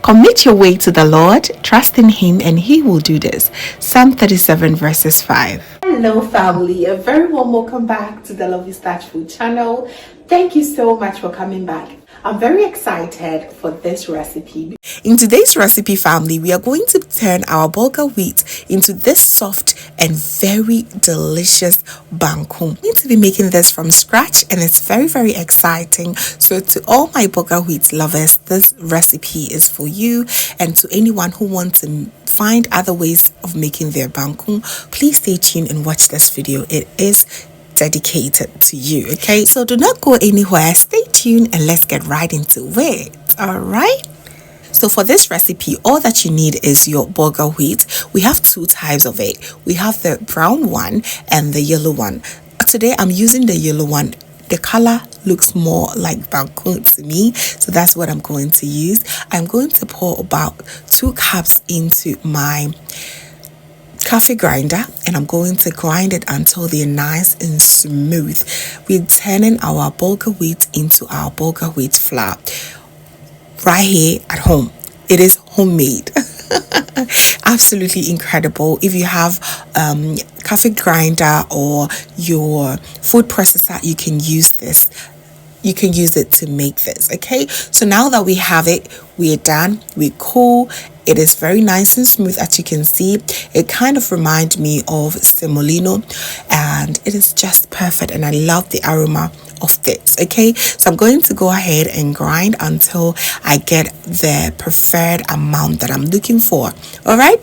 Commit your way to the Lord, trust in Him, and He will do this. Psalm 37 verses 5. Hello family, a very warm welcome back to the Lovystouch food channel. Thank you so much for coming back. I'm very excited for this recipe. In today's recipe, family, we are going to turn our bulgur wheat into this soft and very delicious banku. I'm going to be making this from scratch and it's very exciting. So to all my bulgur wheat lovers, this recipe is for you, and to anyone who wants to find other ways of making their banku, please stay tuned and watch this video. It is dedicated to you. Okay, so do not go anywhere, stay tuned, and let's get right into it. All right, so for this recipe, all that you need is your bulgur wheat. We have two types of it. We have the brown one and the yellow one. Today I'm using the yellow one. The color looks more like banku to me, so that's what I'm going to use. I'm going to pour about 2 cups into my coffee grinder, and I'm going to grind it until they're nice and smooth. We're turning our bulgur wheat into our bulgur wheat flour right here at home. It is homemade. Absolutely incredible. If you have coffee grinder or your food processor, you can use this. You can use it to make this. Okay, so now that we have it, we're done. We're cool. It is very nice and smooth, as you can see. It kind of reminds me of semolino, and it is just perfect, and I love the aroma of this. Okay, so I'm going to go ahead and grind until I get the preferred amount that I'm looking for. All right,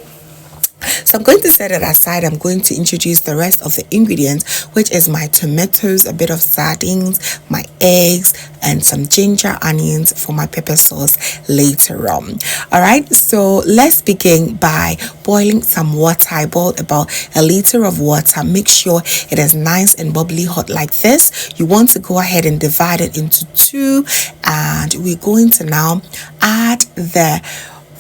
so I'm going to set it aside. I'm going to introduce the rest of the ingredients, which is my tomatoes, a bit of sardines, my eggs, and some ginger onions for my pepper sauce later on. All right, so let's begin by boiling some water. I boiled about 1 liter of water. Make sure it is nice and bubbly hot like this. You want to go ahead and divide it into 2, and we're going to now add the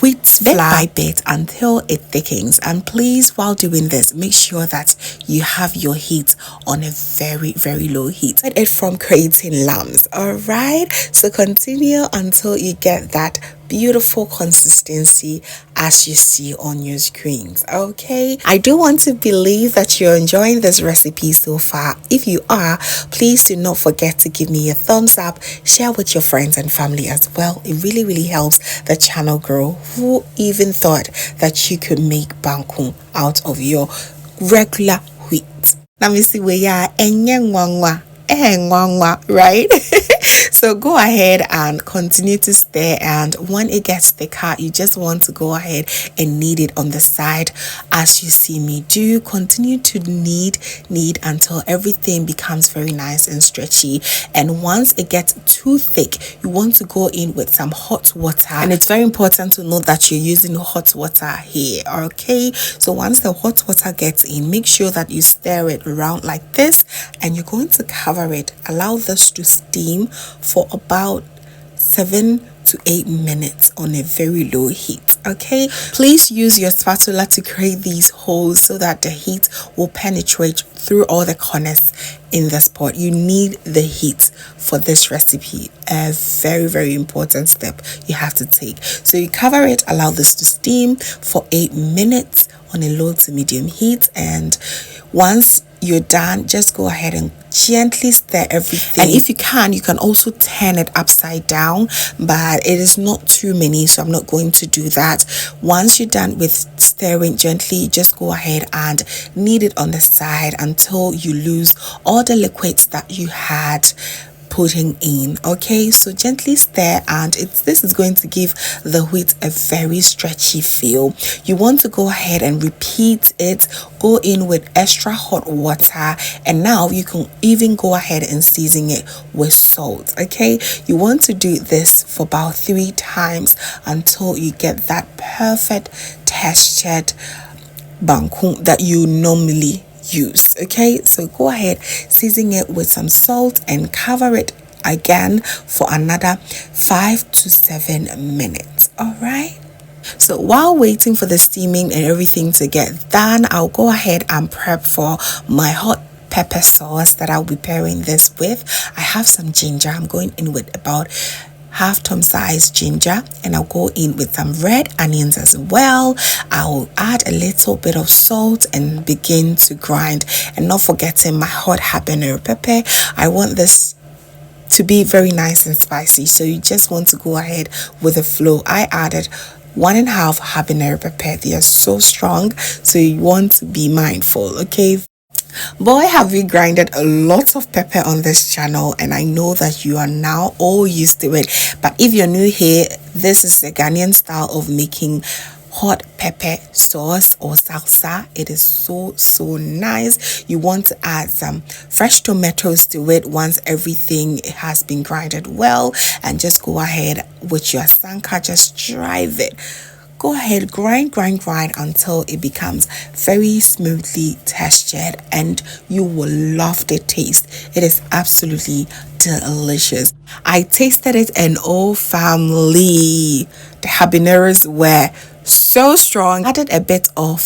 wheat flour by bit until it thickens. And please, while doing this, make sure that you have your heat on a very low heat. Hide it from creating lumps. All right, so continue until you get that beautiful consistency as you see on your screens. Okay, I do want to believe that you're enjoying this recipe so far. If you are, please do not forget to give me a thumbs up, share with your friends and family as well. It really helps the channel grow. Who even thought that you could make banku out of your regular wheat? Let me see where you are. Right? So go ahead and continue to stir, and when it gets thicker, you just want to go ahead and knead it on the side as you see me do. Continue to knead until everything becomes very nice and stretchy, and once it gets too thick, you want to go in with some hot water, and it's very important to note that you're using hot water here. Okay, so once the hot water gets in, make sure that you stir it around like this, and you're going to cover it. Allow this to steam for about 7 to 8 minutes on a very low heat. Okay, please use your spatula to create these holes so that the heat will penetrate through all the corners in this pot. You need the heat for this recipe. A very important step you have to take. So you cover it, allow this to steam for 8 minutes on a low to medium heat, and once you're done, just go ahead and gently stir everything. And if you can also turn it upside down, but it is not too many, so I'm not going to do that. Once you're done with stirring gently, just go ahead and knead it on the side until you lose all the liquids that you had putting in. Okay, so gently stir, and this is going to give the wheat a very stretchy feel. You want to go ahead and repeat it. Go in with extra hot water, and now you can even go ahead and season it with salt. Okay, you want to do this for about 3 times until you get that perfect textured banku that you normally use. Okay, so go ahead, season it with some salt, and cover it again for another 5 to 7 minutes. All right, so while waiting for the steaming and everything to get done, I'll go ahead and prep for my hot pepper sauce that I'll be pairing this with. I have some ginger. I'm going in with about half thumb-sized ginger, and I'll go in with some red onions as well. I'll add a little bit of salt and begin to grind, and not forgetting my hot habanero pepper. I want this to be very nice and spicy, so you just want to go ahead with the flow. I added 1.5 habanero pepper. They are so strong, so you want to be mindful, okay? Boy, have we grinded a lot of pepper on this channel, and I know that you are now all used to it. But if you're new here, this is the Ghanaian style of making hot pepper sauce or salsa. It is so nice. You want to add some fresh tomatoes to it once everything has been grinded well, and just go ahead with your sanka, just drive it. Go ahead, grind until it becomes very smoothly textured, and you will love the taste. It is absolutely delicious. I tasted it, and oh family, the habaneros were so strong. Added a bit of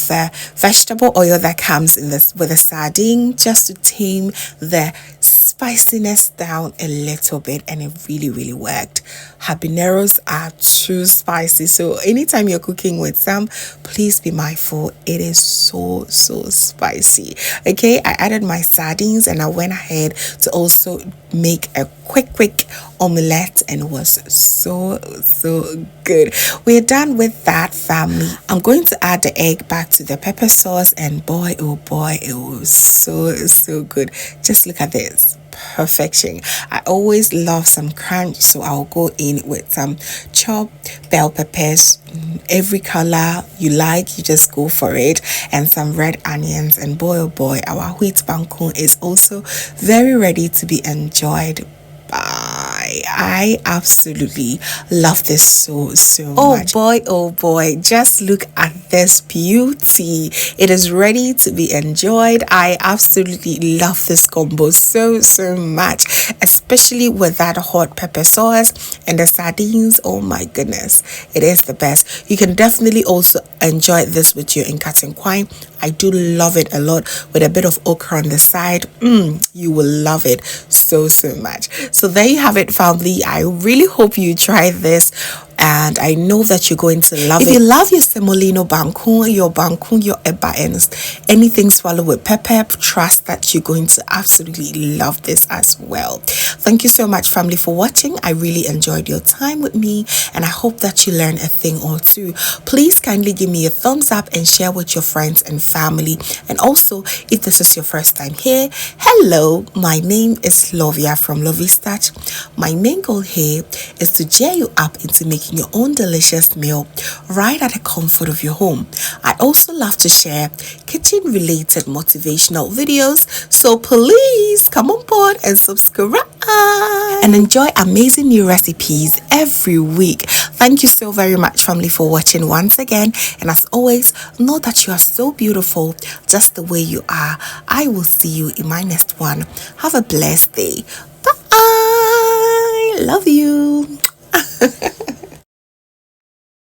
vegetable oil that comes in this with the sardine, just to tame the spiciness down a little bit, and it really worked. Habaneros are too spicy, so anytime you're cooking with some, please be mindful. It is so spicy. Okay, I added my sardines, and I went ahead to also make a quick omelette, and it was so good. We're done with that, family. I'm going to add the egg back to the pepper sauce, and boy oh boy, it was so good. Just look at this. Perfection. I always love some crunch, so I'll go in with some chopped bell peppers, every color you like, you just go for it, and some red onions, and boy oh boy, our wheat banku is also very ready to be enjoyed. I absolutely love this so much. Oh boy, just look at this beauty. It is ready to be enjoyed. I absolutely love this combo so much, especially with that hot pepper sauce and the sardines. Oh my goodness, it is the best. You can definitely also enjoy this with your nkatinkwan. I do love it a lot with a bit of okra on the side. You will love it so much. So there you have it, family. I really hope you try this, and I know that you're going to love it. If you love your semolino banku, your eba ends, anything swallowed with pepper, trust that you're going to absolutely love this as well. Thank you so much, family, for watching. I really enjoyed your time with me, and I hope that you learned a thing or two. Please kindly give me a thumbs up and share with your friends and family. And also, if this is your first time here, hello, my name is Lovia from Lovystouch. My main goal here is to cheer you up into making your own delicious meal right at the comfort of your home. I also love to share kitchen related motivational videos, so please come on board and subscribe and enjoy amazing new recipes every week. Thank you so very much, family, for watching once again, and as always, know that you are so beautiful just the way you are. I will see you in my next one. Have a blessed day. Bye. Love you.